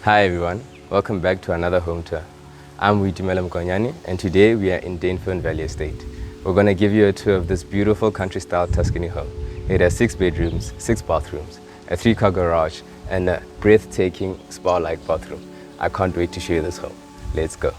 Hi everyone, welcome back to another home tour. I'm boitumelomokonyanestudio and today we are in Dainfern Valley Estate. We're going to give you a tour of this beautiful country-style Tuscany home. It has 6 bedrooms, 6 bathrooms, a 3-car garage and a breathtaking spa-like bathroom. I can't wait to show you this home. Let's go.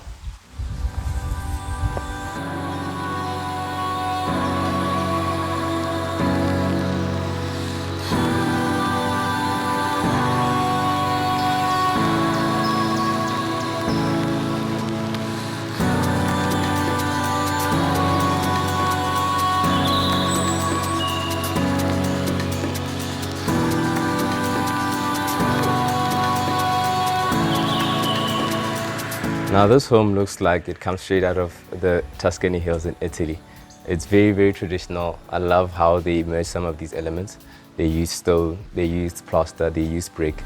Now this home looks like it comes straight out of the Tuscany hills in Italy. It's very, very traditional. I love how they merge some of these elements. They use stone, they use plaster, they use brick.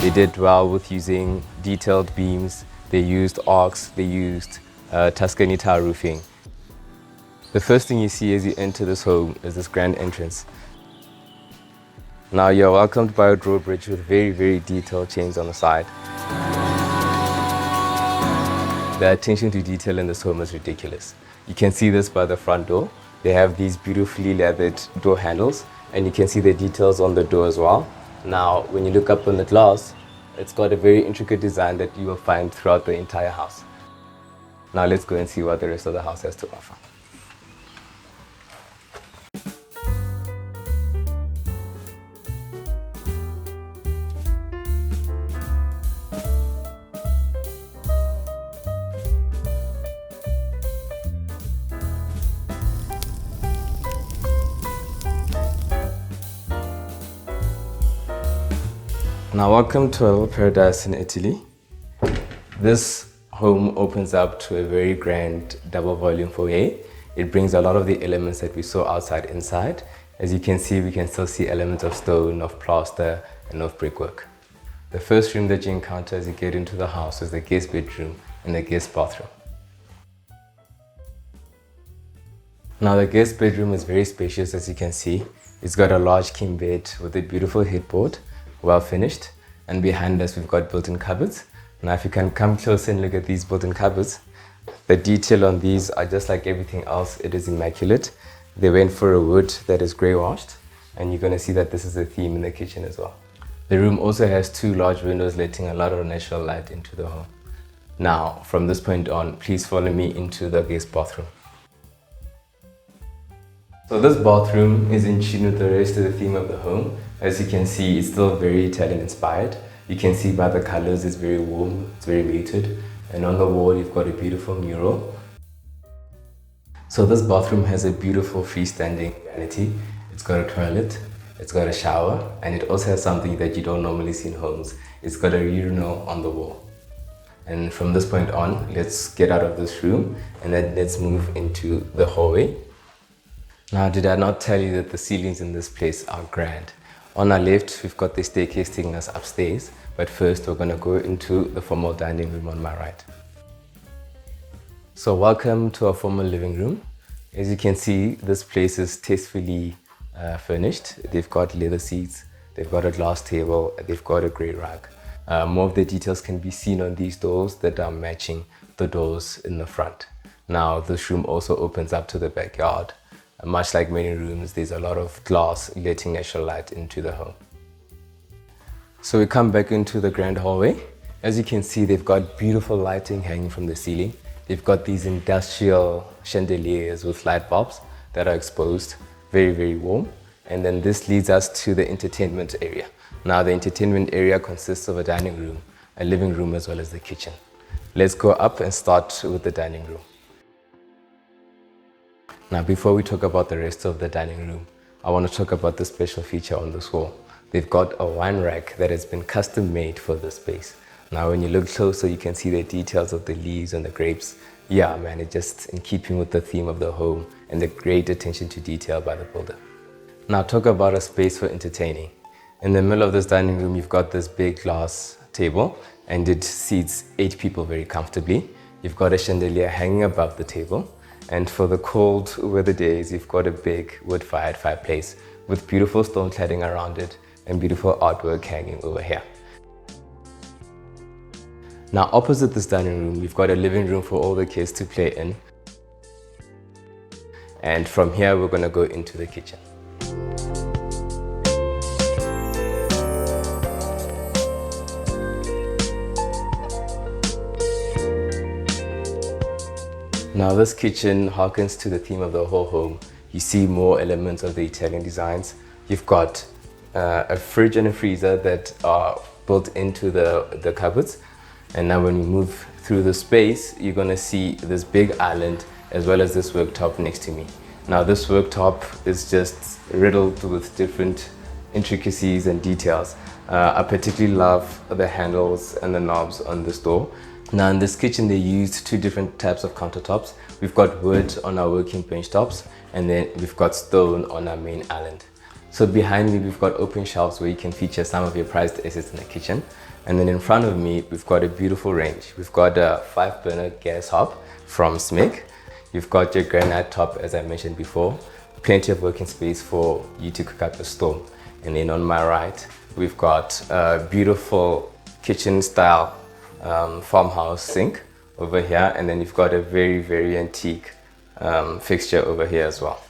They did well with using detailed beams. They used arcs, they used Tuscany tile roofing. The first thing you see as you enter this home is this grand entrance. Now you're welcomed by a drawbridge with very, very detailed chains on the side. The attention to detail in this home is ridiculous. You can see this by the front door. They have these beautifully leathered door handles and you can see the details on the door as well. Now when you look up on the glass, it's got a very intricate design that you will find throughout the entire house. Now let's go and see what the rest of the house has to offer. Now welcome to a little paradise in Italy. This home opens up to a very grand double volume foyer. It brings a lot of the elements that we saw outside inside. As you can see, we can still see elements of stone, of plaster and of brickwork. The first room that you encounter as you get into the house is the guest bedroom and the guest bathroom. Now the guest bedroom is very spacious as you can see. It's got a large king bed with a beautiful headboard. Well finished, and behind us we've got built-in cupboards. Now if you can come closer and look at these built-in cupboards, the detail on these are just like everything else. It is immaculate. They went for a wood that is grey washed, and you're going to see that this is a theme in the kitchen as well. The room also has 2 large windows letting a lot of natural light into the home. Now from this point on, please follow me into the guest bathroom. So this bathroom is in tune with the rest of the theme of the home. As you can see, it's still very Italian inspired. You can see by the colors, it's very warm, it's very muted. And on the wall, you've got a beautiful mural. So this bathroom has a beautiful freestanding vanity. It's got a toilet, it's got a shower, and it also has something that you don't normally see in homes. It's got a urinal on the wall. And from this point on, let's get out of this room and then let's move into the hallway. Now, did I not tell you that the ceilings in this place are grand? On our left, we've got the staircase taking us upstairs, but first we're going to go into the formal dining room on my right. So welcome to our formal living room. As you can see, this place is tastefully furnished. They've got leather seats, they've got a glass table, they've got a grey rug. More of the details can be seen on these doors that are matching the doors in the front. Now, this room also opens up to the backyard. Much like many rooms, there's a lot of glass letting natural light into the home. So we come back into the grand hallway. As you can see, they've got beautiful lighting hanging from the ceiling. They've got these industrial chandeliers with light bulbs that are exposed, very, very warm. And then this leads us to the entertainment area. Now the entertainment area consists of a dining room, a living room, as well as the kitchen. Let's go up and start with the dining room. Now, before we talk about the rest of the dining room, I want to talk about the special feature on this wall. They've got a wine rack that has been custom made for this space. Now, when you look closer, you can see the details of the leaves and the grapes. Yeah, man, it's just in keeping with the theme of the home and the great attention to detail by the builder. Now, talk about a space for entertaining. In the middle of this dining room, you've got this big glass table and it seats 8 people very comfortably. You've got a chandelier hanging above the table. And for the cold weather days, you've got a big wood-fired fireplace with beautiful stone cladding around it and beautiful artwork hanging over here. Now opposite this dining room, we've got a living room for all the kids to play in. And from here, we're going to go into the kitchen. Now this kitchen harkens to the theme of the whole home. You see more elements of the Italian designs. You've got a fridge and a freezer that are built into the cupboards. And now when we move through the space, you're going to see this big island as well as this worktop next to me. Now this worktop is just riddled with different intricacies and details. I particularly love the handles and the knobs on this door. Now in this kitchen they used two different types of countertops. We've got wood on our working bench tops, and then we've got stone on our main island. So behind me we've got open shelves where you can feature some of your prized assets in the kitchen. And then in front of me we've got a beautiful range. We've got a 5-burner gas hob from Smeg. You've got your granite top, as I mentioned before. Plenty of working space for you to cook up a storm. And then on my right we've got a beautiful kitchen style farmhouse sink over here, and then you've got a very antique fixture over here as well.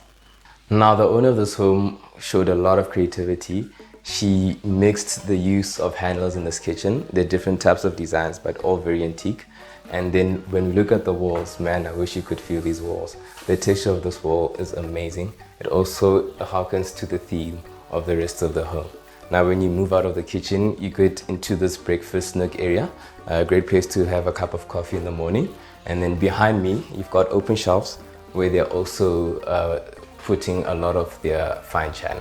Now the owner of this home showed a lot of creativity. She mixed the use of handles in this kitchen. They're different types of designs, but all very antique. And then when we look at the walls, man, I wish you could feel these walls. The texture of this wall is amazing. It also harkens to the theme of the rest of the home. Now when you move out of the kitchen, you get into this breakfast nook area. A great place to have a cup of coffee in the morning. And then behind me, you've got open shelves where they're also putting a lot of their fine china.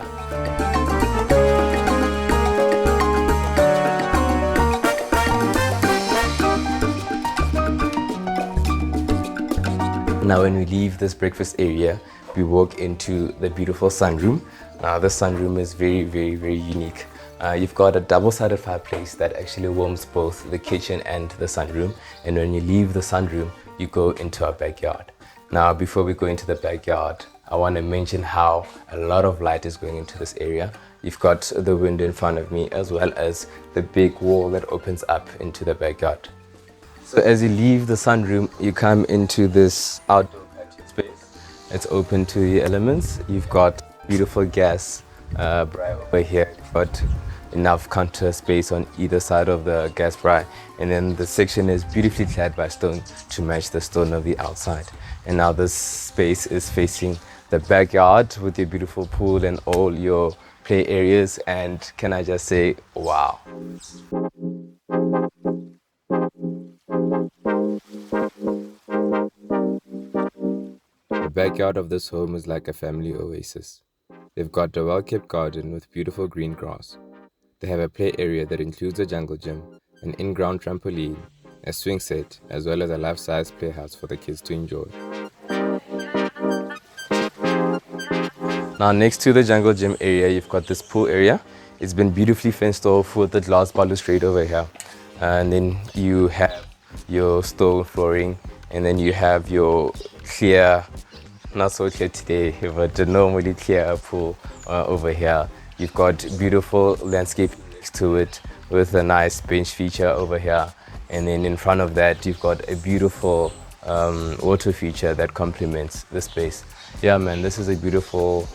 Now when we leave this breakfast area, we walk into the beautiful sunroom. Now this sunroom is very unique. You've got a double-sided fireplace that actually warms both the kitchen and the sunroom. And when you leave the sunroom, you go into our backyard. Now before we go into the backyard, I want to mention how a lot of light is going into this area. You've got the window in front of me as well as the big wall that opens up into the backyard. So as you leave the sunroom, you come into this outdoor patio space. It's open to the elements. You've got beautiful gas braai over here. You've got enough counter space on either side of the gas braai. And then the section is beautifully clad by stone to match the stone of the outside. And now this space is facing the backyard with your beautiful pool and all your play areas. And can I just say, wow. The backyard of this home is like a family oasis. They've got a well-kept garden with beautiful green grass. They have a play area that includes a jungle gym, an in-ground trampoline, a swing set, as well as a life-size playhouse for the kids to enjoy. Now next to the jungle gym area, you've got this pool area. It's been beautifully fenced off with the glass balustrade over here. And then you have your stone flooring, and then you have your clear, not so clear today, but normally clear pool over here. You've got beautiful landscape next to it with a nice bench feature over here. And then in front of that, you've got a beautiful water feature that complements the space. Yeah, man, this is a beautiful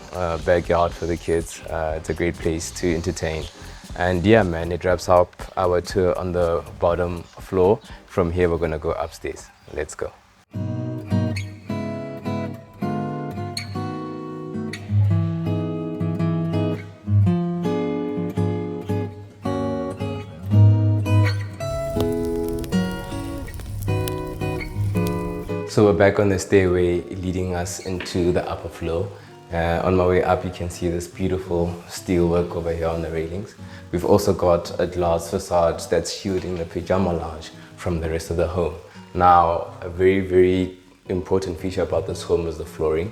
backyard for the kids. It's a great place to entertain. And yeah, man, it wraps up our tour on the bottom floor. From here, we're gonna go upstairs. Let's go. So we're back on the stairway leading us into the upper floor. On my way up, you can see this beautiful steel work over here on the railings. We've also got a glass facade that's shielding the pajama lounge from the rest of the home. Now, a very important feature about this home is the flooring.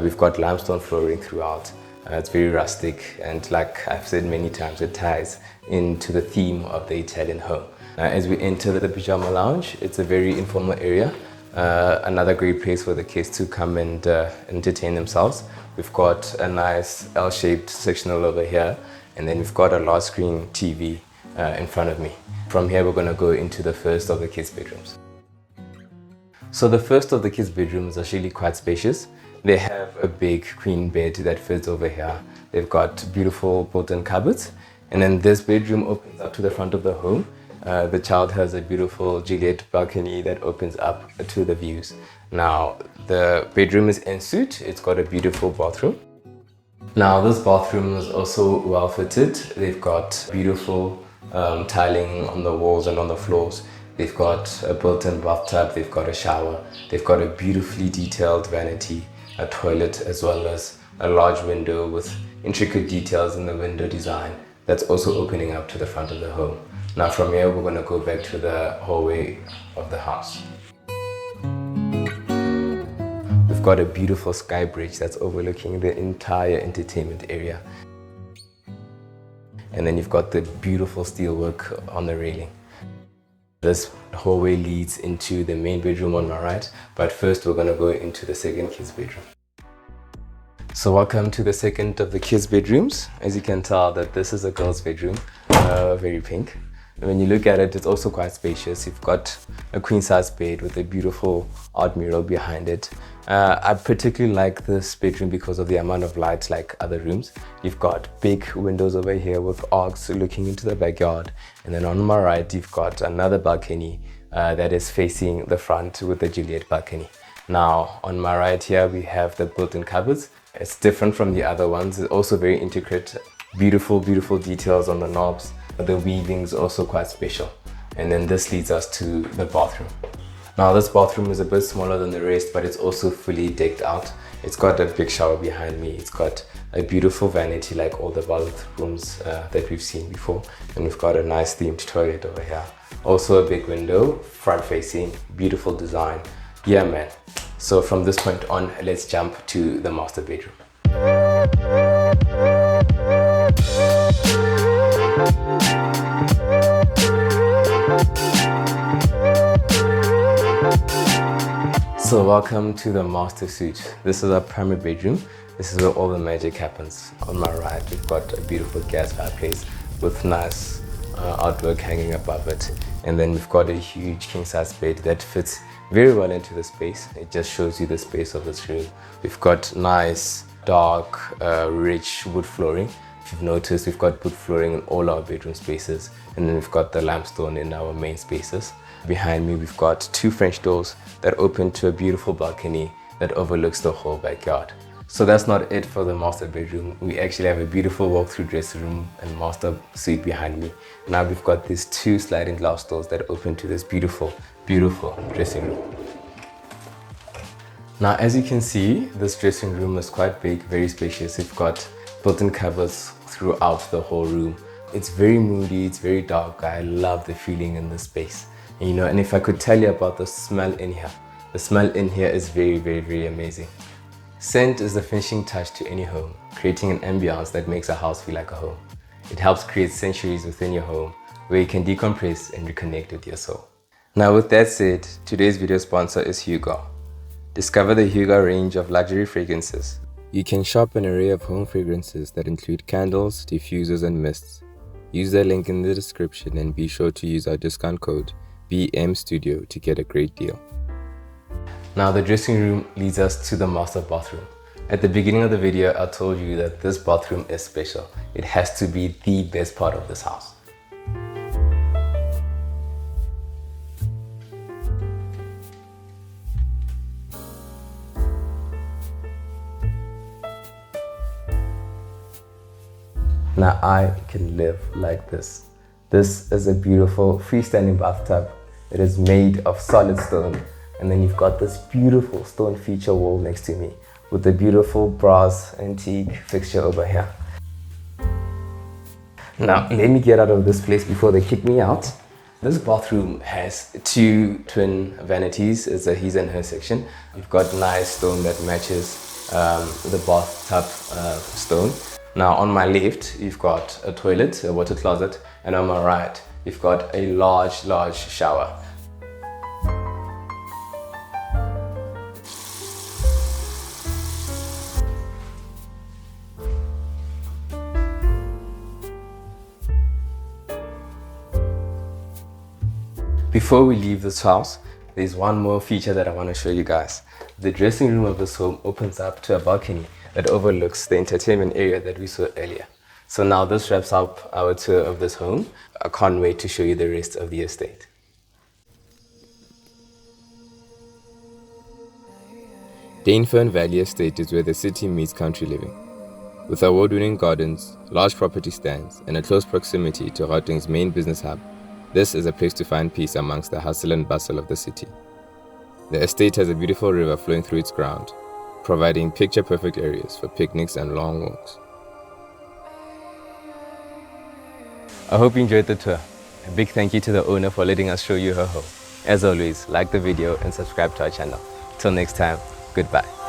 We've got limestone flooring throughout. It's very rustic, and like I've said many times, it ties into the theme of the Italian home. As we enter the pajama lounge, it's a very informal area. Another great place for the kids to come and entertain themselves. We've got a nice L-shaped sectional over here, and then we've got a large screen TV in front of me. From here we're going to go into the first of the kids' bedrooms. So the first of the kids' bedrooms is actually quite spacious. They have a big queen bed that fits over here. They've got beautiful built-in cupboards, and then this bedroom opens up to the front of the home. The child has a beautiful Juliet balcony that opens up to the views. Now the bedroom is en suite. It's got a beautiful bathroom. Now this bathroom is also well fitted. They've got beautiful tiling on the walls and on the floors. They've got a built-in bathtub, they've got a shower, they've got a beautifully detailed vanity, a toilet, as well as a large window with intricate details in the window design that's also opening up to the front of the home. Now from here we're going to go back to the hallway of the house. We've got a beautiful sky bridge that's overlooking the entire entertainment area. And then you've got the beautiful steelwork on the railing. This hallway leads into the main bedroom on my right, but first we're going to go into the second kids' bedroom. So welcome to the second of the kids' bedrooms. As you can tell that this is a girl's bedroom, very pink. And when you look at it, it's also quite spacious. You've got a queen-size bed with a beautiful art mural behind it. I particularly like this bedroom because of the amount of light like other rooms. You've got big windows over here with arcs looking into the backyard. And then on my right, you've got another balcony that is facing the front with the Juliet balcony. Now, on my right here, we have the built-in cupboards. It's different from the other ones. It's also very intricate. Beautiful, beautiful details on the knobs. The weaving's also quite special. And then this leads us to the bathroom. Now this bathroom is a bit smaller than the rest, but it's also fully decked out. It's got a big shower behind me. It's got a beautiful vanity like all the bathrooms that we've seen before. And we've got a nice themed toilet over here. Also a big window, front facing, beautiful design. Yeah, man. So from this point on, let's jump to the master bedroom. So welcome to the master suite. This is our primary bedroom. This is where all the magic happens. On my right, we've got a beautiful gas fireplace with nice artwork hanging above it. And then we've got a huge king-size bed that fits very well into the space. It just shows you the space of this room. We've got nice, dark, rich wood flooring. If you've noticed, we've got wood flooring in all our bedroom spaces. And then we've got the limestone in our main spaces. Behind me, we've got two French doors that open to a beautiful balcony that overlooks the whole backyard. So that's not it for the master bedroom. We actually have a beautiful walk-through dressing room and master suite behind me. Now we've got these two sliding glass doors that open to this beautiful, beautiful dressing room. Now, as you can see, this dressing room is quite big, very spacious. We've got built-in cupboards throughout the whole room. It's very moody, it's very dark. I love the feeling in this space. And if I could tell you about the smell in here, the smell in here is very, very, very amazing. Scent is the finishing touch to any home, creating an ambience that makes a house feel like a home. It helps create sanctuaries within your home where you can decompress and reconnect with your soul. Now with that said, today's video sponsor is Hugo. Discover the Hugo range of luxury fragrances. You can shop an array of home fragrances that include candles, diffusers and mists. Use the link in the description and be sure to use our discount code BMStudio to get a great deal. Now the dressing room leads us to the master bathroom. At the beginning of the video, I told you that this bathroom is special. It has to be the best part of this house. Now I can live like this. This is a beautiful freestanding bathtub. It is made of solid stone. And then you've got this beautiful stone feature wall next to me with a beautiful brass antique fixture over here. Now, let me get out of this place before they kick me out. This bathroom has two twin vanities. It's a his and her section. You've got nice stone that matches the bathtub stone. Now, on my left, you've got a toilet, a water closet, and on my right, you've got a large shower. Before we leave this house, there's one more feature that I want to show you guys. The dressing room of this home opens up to a balcony that overlooks the entertainment area that we saw earlier. So now this wraps up our tour of this home. I can't wait to show you the rest of the estate. Dainfern Valley Estate is where the city meets country living. With award-winning gardens, large property stands, and a close proximity to Gauteng's main business hub, this is a place to find peace amongst the hustle and bustle of the city. The estate has a beautiful river flowing through its ground, providing picture-perfect areas for picnics and long walks. I hope you enjoyed the tour. A big thank you to the owner for letting us show you her home. As always, like the video and subscribe to our channel. Till next time, goodbye.